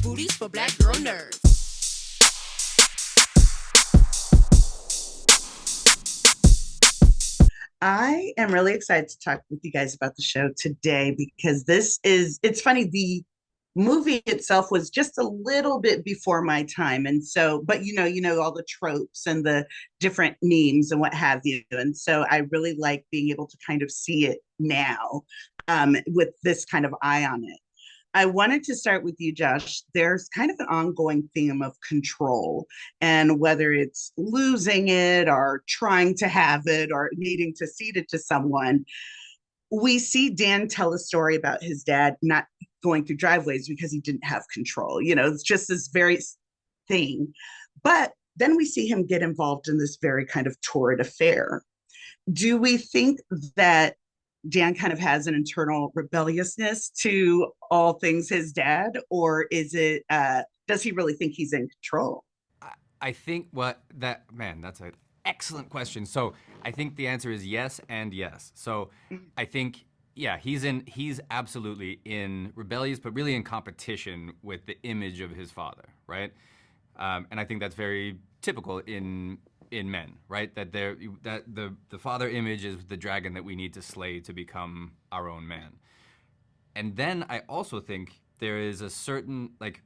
booties for black girl nerds. I am really excited to talk with you guys about the show today because it's funny, the movie itself was just a little bit before my time. And so, but all the tropes and the different memes and what have you. And so I really like being able to kind of see it now with this kind of eye on it. I wanted to start with you, Josh. There's kind of an ongoing theme of control, and whether it's losing it or trying to have it or needing to cede it to someone. We see Dan tell a story about his dad not going through driveways because he didn't have control. It's just this very thing. But then we see him get involved in this very kind of torrid affair. Do we think that Dan kind of has an internal rebelliousness to all things his dad, or does he really think he's in control? I think that's an excellent question. So I think the answer is yes and yes. So I think, yeah, he's absolutely in rebellious, but really in competition with the image of his father, right? And I think that's very typical in men, right? That the father image is the dragon that we need to slay to become our own man. And then I also think there's a certain kind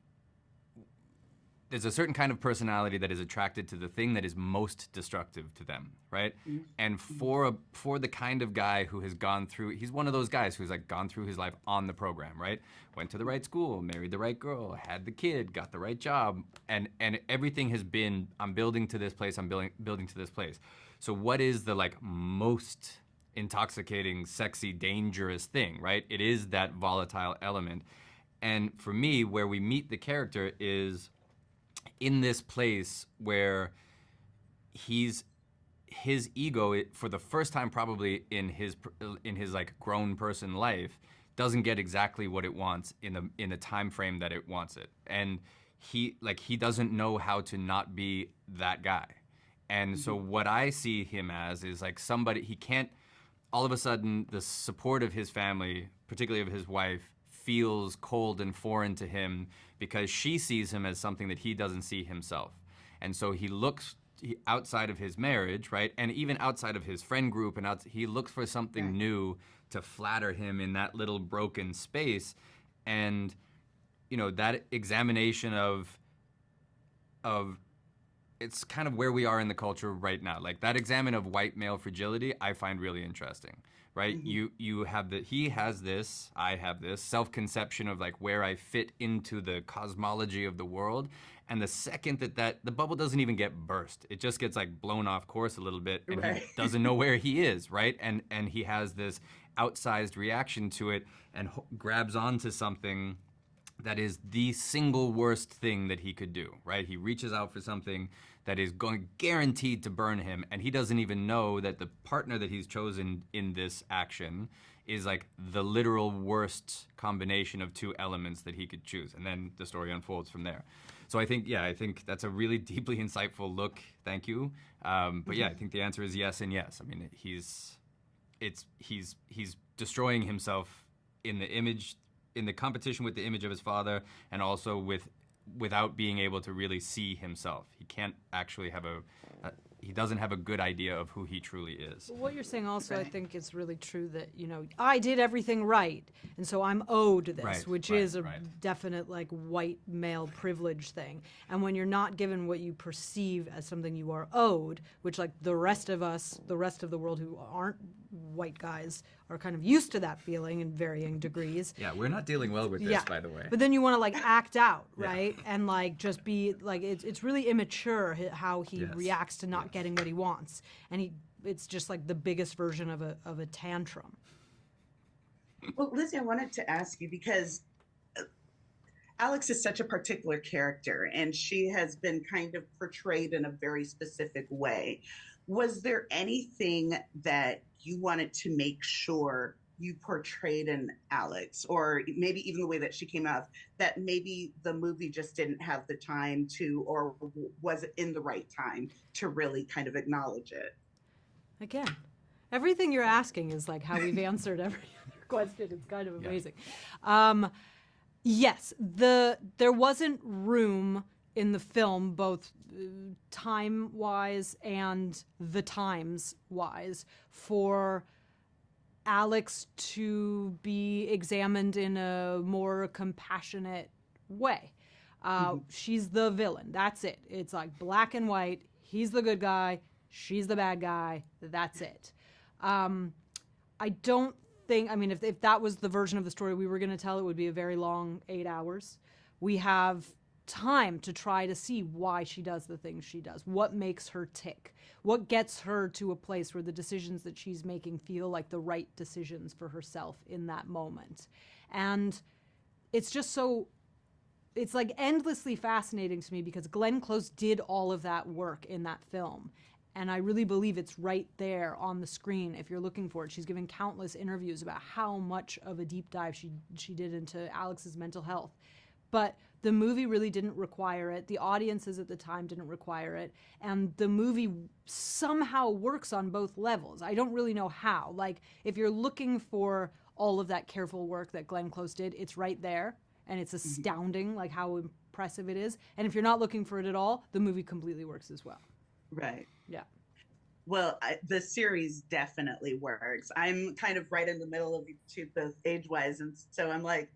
of personality that is attracted to the thing that is most destructive to them, right? Mm-hmm. And for the kind of guy who has gone through, he's one of those guys who's like gone through his life on the program, right? Went to the right school, married the right girl, had the kid, got the right job, and everything has been, I'm building to this place, I'm building to this place. So what is the most intoxicating, sexy, dangerous thing, right? It is that volatile element. And for me, where we meet the character is in this place where his ego, for the first time probably in his grown person life, doesn't get exactly what it wants in the time frame that it wants it, and he doesn't know how to not be that guy. And so what I see him as is like somebody, he can't, all of a sudden the support of his family, particularly of his wife, feels cold and foreign to him because she sees him as something that he doesn't see himself. And so he looks outside of his marriage, right? And even outside of his friend group, and he looks for something new to flatter him in that little broken space. And, that examination of it's kind of where we are in the culture right now. Like that examine of white male fragility, I find really interesting, right? Mm-hmm. You have he has this, I have this self-conception of like where I fit into the cosmology of the world. And the second that the bubble doesn't even get burst, it just gets like blown off course a little bit, and right. He doesn't know where he is, right? And he has this outsized reaction to it and grabs onto something that is the single worst thing that he could do, right? He reaches out for something that is guaranteed to burn him, and he doesn't even know that the partner that he's chosen in this action is like the literal worst combination of two elements that he could choose. And then the story unfolds from there. So I think that's a really deeply insightful look. Thank you. But yeah, I think the answer is yes and yes. I mean, he's destroying himself in the competition with the image of his father, and also without being able to really see himself. He can't actually he doesn't have a good idea of who he truly is. What you're saying also, right. I think is really true that, I did everything right, and so I'm owed this, right, which is a definite white male privilege thing. And when you're not given what you perceive as something you are owed, which the rest of us, the rest of the world who aren't white guys are kind of used to that feeling in varying degrees. Yeah, we're not dealing well with this, by the way. But then you want to act out, right? Yeah. And just be it's really immature how he reacts to not getting what he wants, and it's just the biggest version of a tantrum. Well, Lizzy, I wanted to ask you because Alex is such a particular character, and she has been kind of portrayed in a very specific way. Was there anything that you wanted to make sure you portrayed in Alex, or maybe even the way that she came out, that maybe the movie just didn't have the time to, or was it in the right time to really kind of acknowledge it? Again, everything you're asking is how we've answered every other question. It's kind of amazing. Yes, there wasn't room in the film, both time-wise and the times-wise, for Alex to be examined in a more compassionate way. She's the villain. That's it. It's like black and white. He's the good guy. She's the bad guy. That's it. I don't think, I mean, if that was the version of the story we were going to tell, it would be a very long 8 hours. We have time to try to see why she does the things she does. What makes her tick? What gets her to a place where the decisions that she's making feel like the right decisions for herself in that moment? And it's just so, it's like endlessly fascinating to me because Glenn Close did all of that work in that film. And I really believe it's right there on the screen if you're looking for it. She's given countless interviews about how much of a deep dive she did into Alex's mental health. But the movie really didn't require it. The audiences at the time didn't require it. And the movie somehow works on both levels. I don't really know how. Like, if you're looking for all of that careful work that Glenn Close did, it's right there. And it's astounding, like, how impressive it is. And if you're not looking for it at all, the movie completely works as well. Right. Yeah. Well, the series definitely works. I'm kind of right in the middle of you two, both age-wise. And so I'm like,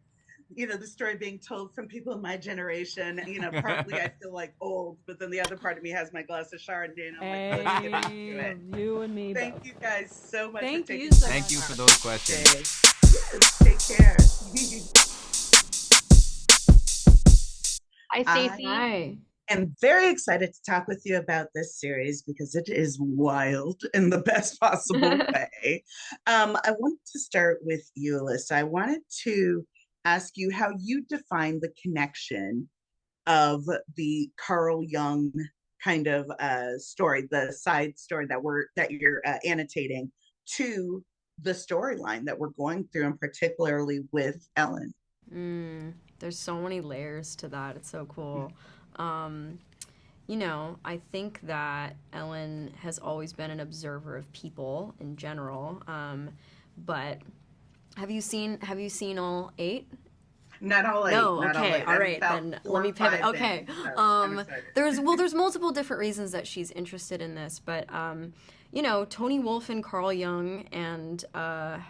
the story being told from people in my generation, partly I feel like old, but then the other part of me has my glass of Chardonnay. And I'm like, let's get into it. You and me Thank both. you guys so much. Thank for taking you so Thank much. you for those questions. Yes, take care. Hi, Stacy. Hi. I'm very excited to talk with you about this series because it is wild in the best possible way. I wanted to start with you, Alyssa. I wanted to ask you how you define the connection of the Carl Jung kind of story, the side story that you're annotating, to the storyline that we're going through, and particularly with Ellen. There's so many layers to that. It's so cool. I think that Ellen has always been an observer of people in general. But have you seen all 8? Not all 8. No, not okay, all all right, then let me pivot. Okay, there's multiple different reasons that she's interested in this, but Tony Wolfe and Carl Jung and God,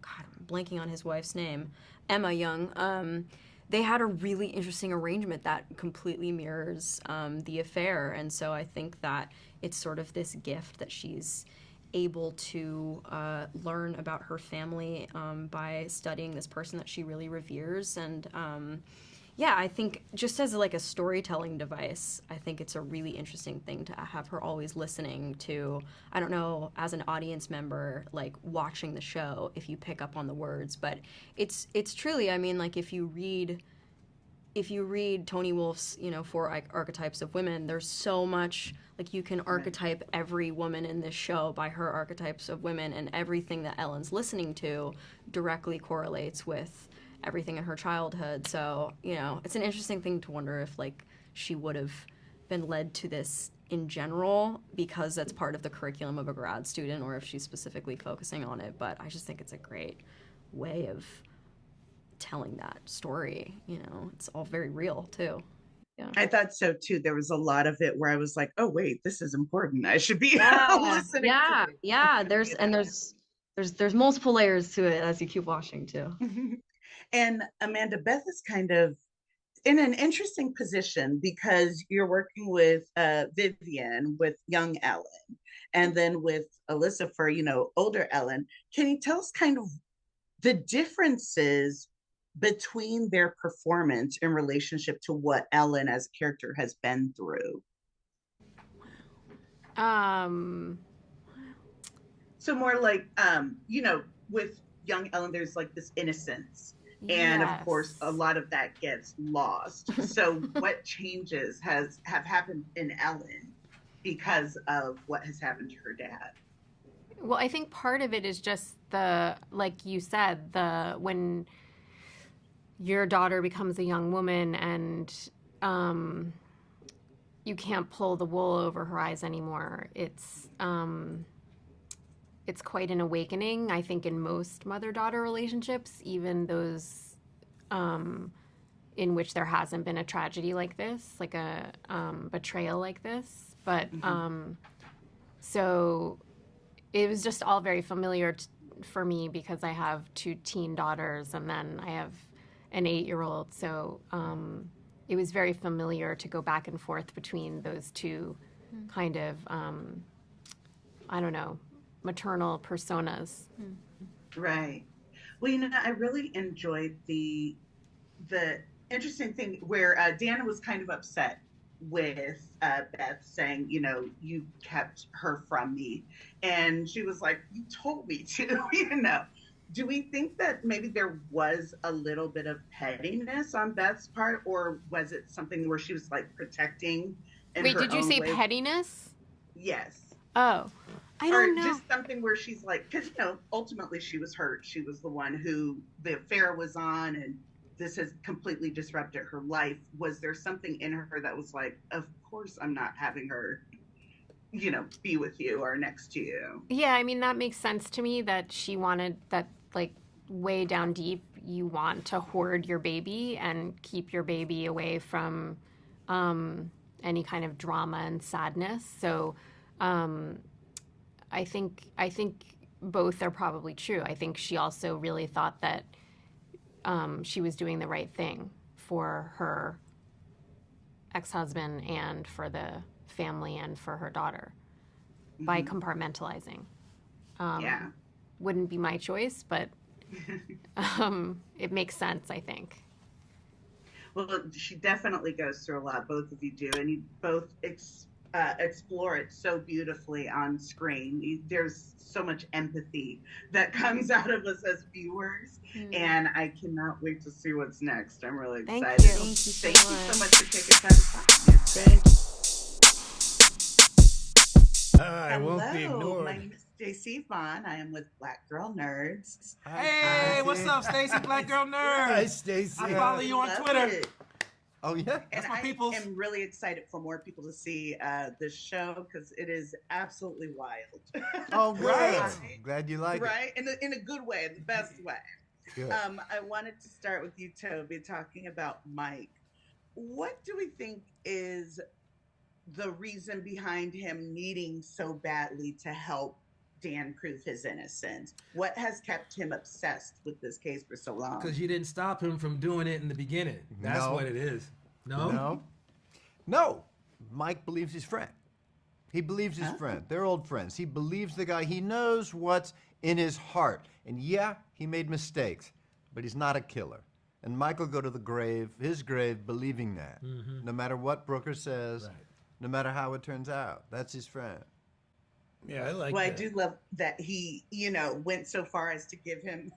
I'm blanking on his wife's name, Emma Jung. They had a really interesting arrangement that completely mirrors the affair, and so I think that it's sort of this gift that she's able to learn about her family by studying this person that she really reveres. And I think just as like a storytelling device, I think it's a really interesting thing to have her always listening to, I don't know, as an audience member, like watching the show, if you pick up on the words. But it's truly, I mean, like if you read Tony Wolfe's, 4 archetypes of women, there's so much, like you can archetype every woman in this show by her archetypes of women, and everything that Ellen's listening to directly correlates with everything in her childhood. So, it's an interesting thing to wonder if like she would have been led to this in general because that's part of the curriculum of a grad student, or if she's specifically focusing on it. But I just think it's a great way of telling that story. It's all very real too. Yeah, I thought so too. There was a lot of it where I was like, oh wait, this is important, I should be listening to it. There's multiple layers to it as you keep watching too. And Amanda, Beth is kind of in an interesting position because you're working with Vivian, with young Ellen, and then with Alyssa for older Ellen. Can you tell us kind of the differences between their performance in relationship to what Ellen as a character has been through? So more like with young Ellen, there's like this innocence, and of course a lot of that gets lost. So what changes have happened in Ellen because of what has happened to her dad? Well, I think part of it is just like you said, when your daughter becomes a young woman and you can't pull the wool over her eyes anymore. It's quite an awakening, I think, in most mother-daughter relationships, even those in which there hasn't been a tragedy like this, like a betrayal like this. But so it was just all very familiar for me because I have 2 teen daughters and then I have an 8-year-old. So it was very familiar to go back and forth between those 2 kind of, I don't know, maternal personas. Right. Well, I really enjoyed the interesting thing where Dana was kind of upset with Beth saying, you kept her from me. And she was like, you told me to, Do we think that maybe there was a little bit of pettiness on Beth's part, or was it something where she was like protecting in Wait, her did you own say way? pettiness? Yes. Oh, I don't know. Or just something where she's like, because, ultimately she was hurt. She was the one who the affair was on, and this has completely disrupted her life. Was there something in her that was like, of course I'm not having her, be with you or next to you? Yeah, I mean, that makes sense to me that she wanted that, like, way down deep, you want to hoard your baby and keep your baby away from any kind of drama and sadness. So I think both are probably true. I think she also really thought that she was doing the right thing for her ex-husband and for the family and for her daughter by compartmentalizing. Yeah. Wouldn't be my choice, but it makes sense, I think. Well, she definitely goes through a lot. Both of you do, and you both explore it so beautifully on screen. There's so much empathy that comes out of us as viewers, and I cannot wait to see what's next. I'm really excited. Thank you. Thank you so much for taking time to talk to me. Thank you. I won't be Hello, ignored. my name is Stacy Bond. I am with Black Girl Nerds. Hey, what's up, Stacy, Black Girl Nerd? Hi, Stacy. I follow you on Love Twitter. it. Oh yeah. And my I peoples. am really excited for more people to see this show because it is absolutely wild. Oh, good. Right? Glad you like Right? In a good way, in the best way. Good. I wanted to start with you, Toby, talking about Mike. What do we think is the reason behind him needing so badly to help Dan prove his innocence? What has kept him obsessed with this case for so long? Because you didn't stop him from doing it in the beginning. That's No. what it is. No? No. Mike believes his friend. He believes his friend. They're old friends. He believes the guy. He knows what's in his heart. And yeah, he made mistakes, but he's not a killer. And Mike will go to the grave, his grave, believing that. No matter what Brooker says, no matter how it turns out. That's his friend. Yeah, I like Well, that. I do love that he, went so far as to give him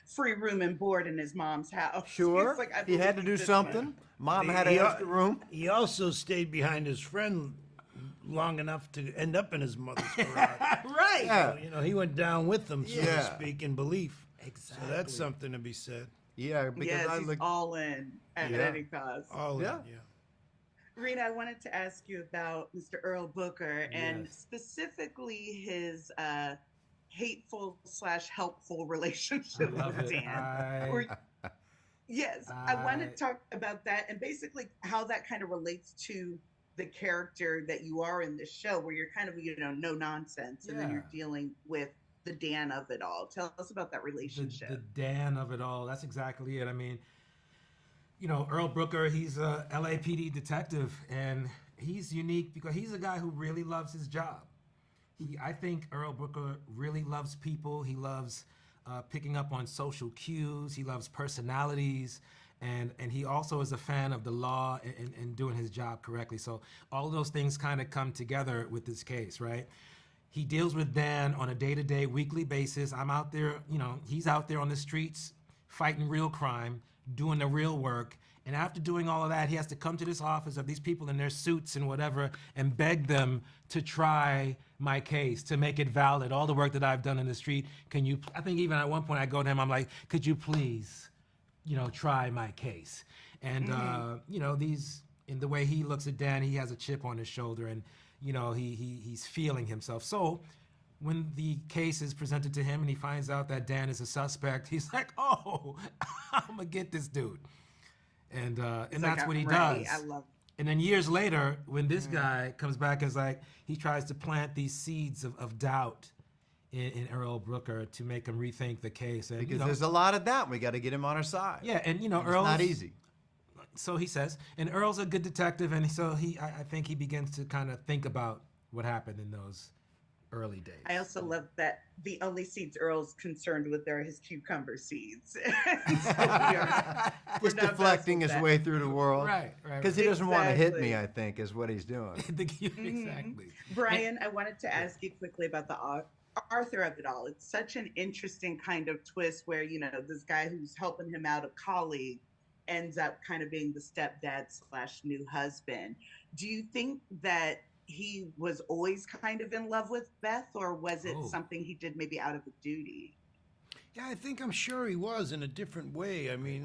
free room and board in his mom's house. Sure. He's like, I He had to believe do this something. Mom had an extra room. He also stayed behind his friend long enough to end up in his mother's garage. Right. Yeah. So, he went down with them, so Yeah. to speak, in belief. Exactly. So that's something to be said. Yeah, because Yes, I he's look. all in at Yeah. any cost. All Yeah. in, yeah. Rena, I wanted to ask you about Mr. Earl Booker and Yes. specifically his hateful/helpful relationship I love with it. Dan. Yes, I want to I- talk about that and basically how that kind of relates to the character that you are in this show, where you're kind of, no nonsense, and then Yeah. you're dealing with the Dan of it all. Tell us about that relationship. The Dan of it all. That's exactly it. I mean, Earl Brooker, he's a LAPD detective, and he's unique because he's a guy who really loves his job. I think Earl Brooker really loves people. He loves picking up on social cues. He loves personalities. And he also is a fan of the law and doing his job correctly. So all of those things kind of come together with this case, right? He deals with Dan on a day-to-day, weekly basis. I'm out there, he's out there on the streets fighting real crime, doing the real work. And after doing all of that, he has to come to this office of these people in their suits and whatever and beg them to try my case, to make it valid. All the work that I've done in the street, I think even at one point I go to him, I'm like, could you please, try my case? And, in the way he looks at Dan, he has a chip on his shoulder and, he's feeling himself. So when the case is presented to him and he finds out that Dan is a suspect, he's like, oh, I'm gonna get this dude. And It's that's like, what he right, does. I love. And then years later, when this guy comes back as like, he tries to plant these seeds of doubt in Earl Brooker to make him rethink the case. And, Because there's a lot of doubt. We got to get him on our side. yeah, and It's Earl's not easy. So he says, and Earl's a good detective, and so I think he begins to kind of think about what happened in those early days. I also love that the only seeds Earl's concerned with are his cucumber seeds. Just deflecting his way through the world. Right. Because he doesn't want to hit Exactly. me, I think, is what he's doing. Exactly. Brian, I wanted to ask you quickly about the Arthur of it all. It's such an interesting kind of twist where, this guy who's helping him out, a colleague, ends up kind of being the stepdad / new husband. Do you think that he was always kind of in love with Beth, or was it something he did maybe out of a duty? Yeah, I'm sure he was in a different way. I mean,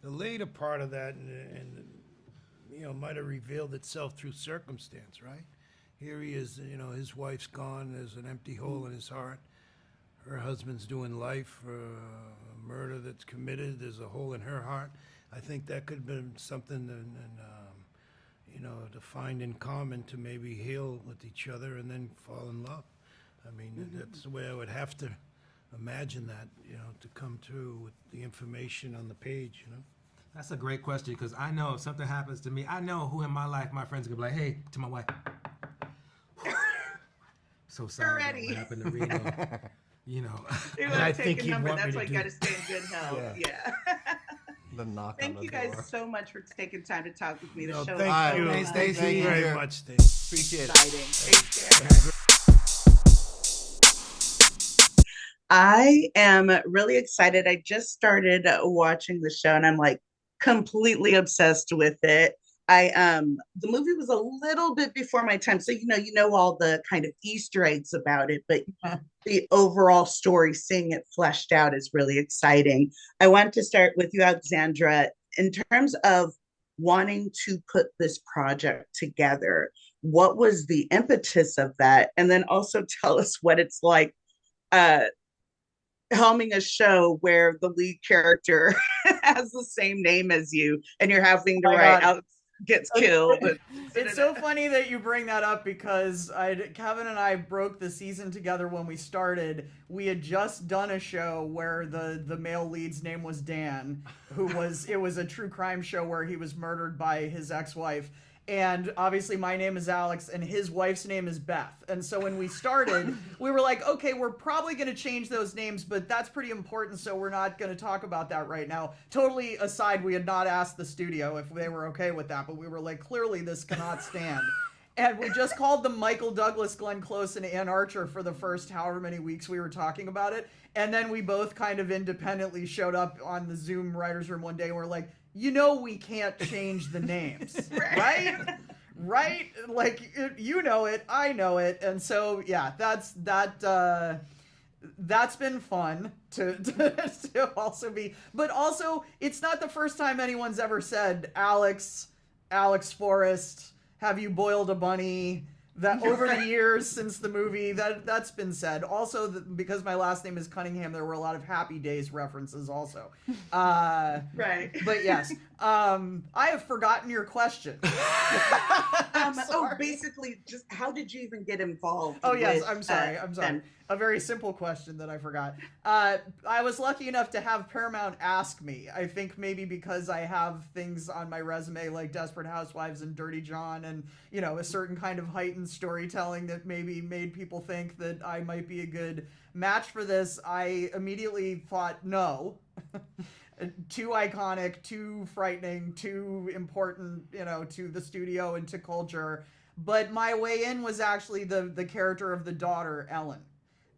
the later part of that, and might have revealed itself through circumstance, right? Here he is, his wife's gone. There's an empty hole in his heart. Her husband's doing life for a murder that's committed. There's a hole in her heart. I think that could have been something, to find in common, to maybe heal with each other and then fall in love. I mean, that's the way I would have to imagine that, to come through with the information on the page, That's a great question, because I know if something happens to me, I know who in my life my friends are going to be like, hey, to my wife. So sorry about what happened to Reno. You're I like think taking he'd number. want me That's to why you do- got to stay in good health. Yeah. The knock on Thank the you guys door. so much for taking time to talk with me. The No, show thank you. Thanks, Stacy. Thank you very Thank you. much, Stacy. Appreciate it. exciting. Take care. I am really excited. I just started watching the show and I'm like completely obsessed with it. The movie was a little bit before my time, so all the kind of Easter eggs about it, but the overall story, seeing it fleshed out, is really exciting. I want to start with you, Alexandra, in terms of wanting to put this project together. What was the impetus of that? And then also tell us what it's like helming a show where the lead character has the same name as you and you're having to write out gets killed. It's so funny that you bring that up, because Kevin and I broke the season together when we started. We had just done a show where the male lead's name was Dan, it was a true crime show where he was murdered by his ex-wife. And obviously my name is Alex and his wife's name is Beth. And so when we started, we were like, okay, we're probably going to change those names, but that's pretty important, so we're not going to talk about that right now. Totally aside, we had not asked the studio if they were okay with that, but we were like, clearly this cannot stand. And we just called them Michael Douglas, Glenn Close, and Ann Archer for the first however many weeks we were talking about it. And then we both kind of independently showed up on the Zoom writer's room one day and we're like, we can't change the names, right? Right? Like, you know it, I know it. And so, yeah, that's been fun to also be, but also it's not the first time anyone's ever said, Alex Forrest, have you boiled a bunny? That over the years since the movie, that's been said. Also, because my last name is Cunningham, there were a lot of Happy Days references also. Right. But yes, I have forgotten your question. Basically, just how did you even get involved? Oh yes, with, I'm sorry. them? A very simple question that I forgot. I was lucky enough to have Paramount ask me. I think maybe because I have things on my resume like Desperate Housewives and Dirty John and, a certain kind of heightened storytelling that maybe made people think that I might be a good match for this. I immediately thought, no. Too iconic, too frightening, too important, to the studio and to culture. But my way in was actually the character of the daughter, Ellen.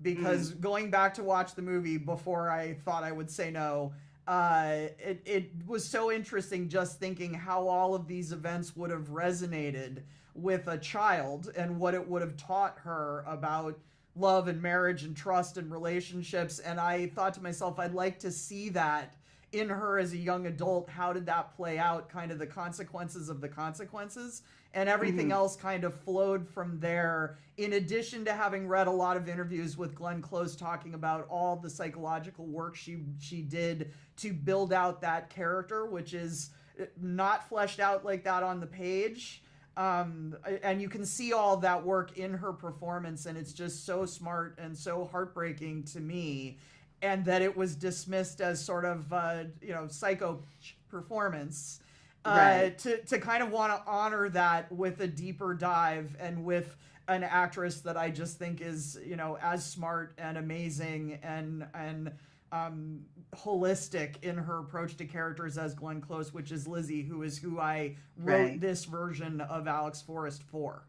Because going back to watch the movie before I thought I would say no, it was so interesting just thinking how all of these events would have resonated with a child and what it would have taught her about love and marriage and trust and relationships. And I thought to myself, I'd like to see that in her as a young adult. How did that play out? Kind of the consequences of the consequences. And everything else kind of flowed from there, in addition to having read a lot of interviews with Glenn Close talking about all the psychological work she did to build out that character, which is not fleshed out like that on the page. And you can see all that work in her performance, and it's just so smart and so heartbreaking to me. And that it was dismissed as sort of, psycho performance. Right. To kind of want to honor that with a deeper dive and with an actress that I just think is, as smart and amazing and holistic in her approach to characters as Glenn Close, which is Lizzy, who I wrote this version of Alex Forrest for.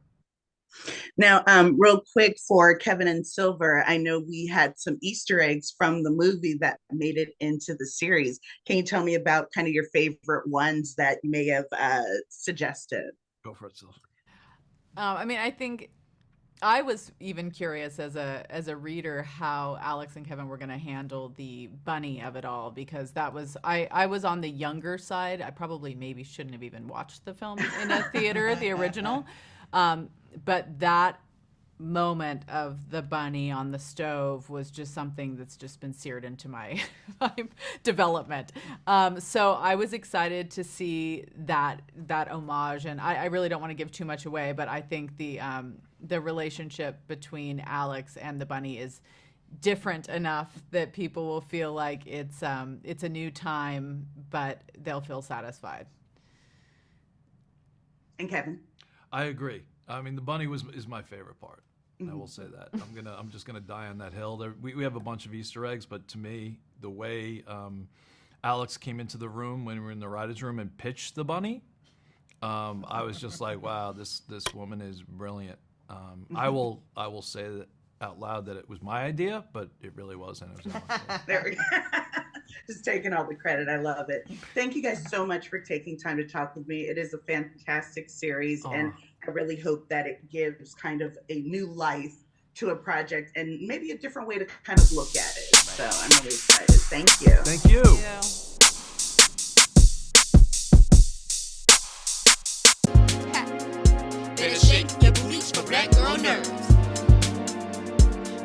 Now, real quick for Kevin and Silver, I know we had some Easter eggs from the movie that made it into the series. Can you tell me about kind of your favorite ones that you may have suggested? Go for it, Silver. I think I was even curious as a reader how Alex and Kevin were going to handle the bunny of it all, because that was I was on the younger side. I probably maybe shouldn't have even watched the film in a theater, the original. But that moment of the bunny on the stove was just something that's just been seared into my development. So I was excited to see that homage, and I really don't want to give too much away, but I think the relationship between Alex and the bunny is different enough that people will feel like it's a new time, but they'll feel satisfied. And Kevin? I agree. I mean, the bunny is my favorite part. I will say that. I'm just gonna die on that hill. We have a bunch of Easter eggs, but to me, the way Alex came into the room when we were in the writers' room and pitched the bunny, I was just like, wow, this woman is brilliant. I will say that out loud that it was my idea, but it really wasn't. It was Alex. There we go. Just taking all the credit. I love it. Thank you guys so much for taking time to talk with me. It is a fantastic series, and I really hope that it gives kind of a new life to a project and maybe a different way to kind of look at it. So I'm really excited. Thank you. Thank you. Better shake your booties for black girl nerves.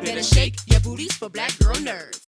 Better shake your booties for black girl nerves.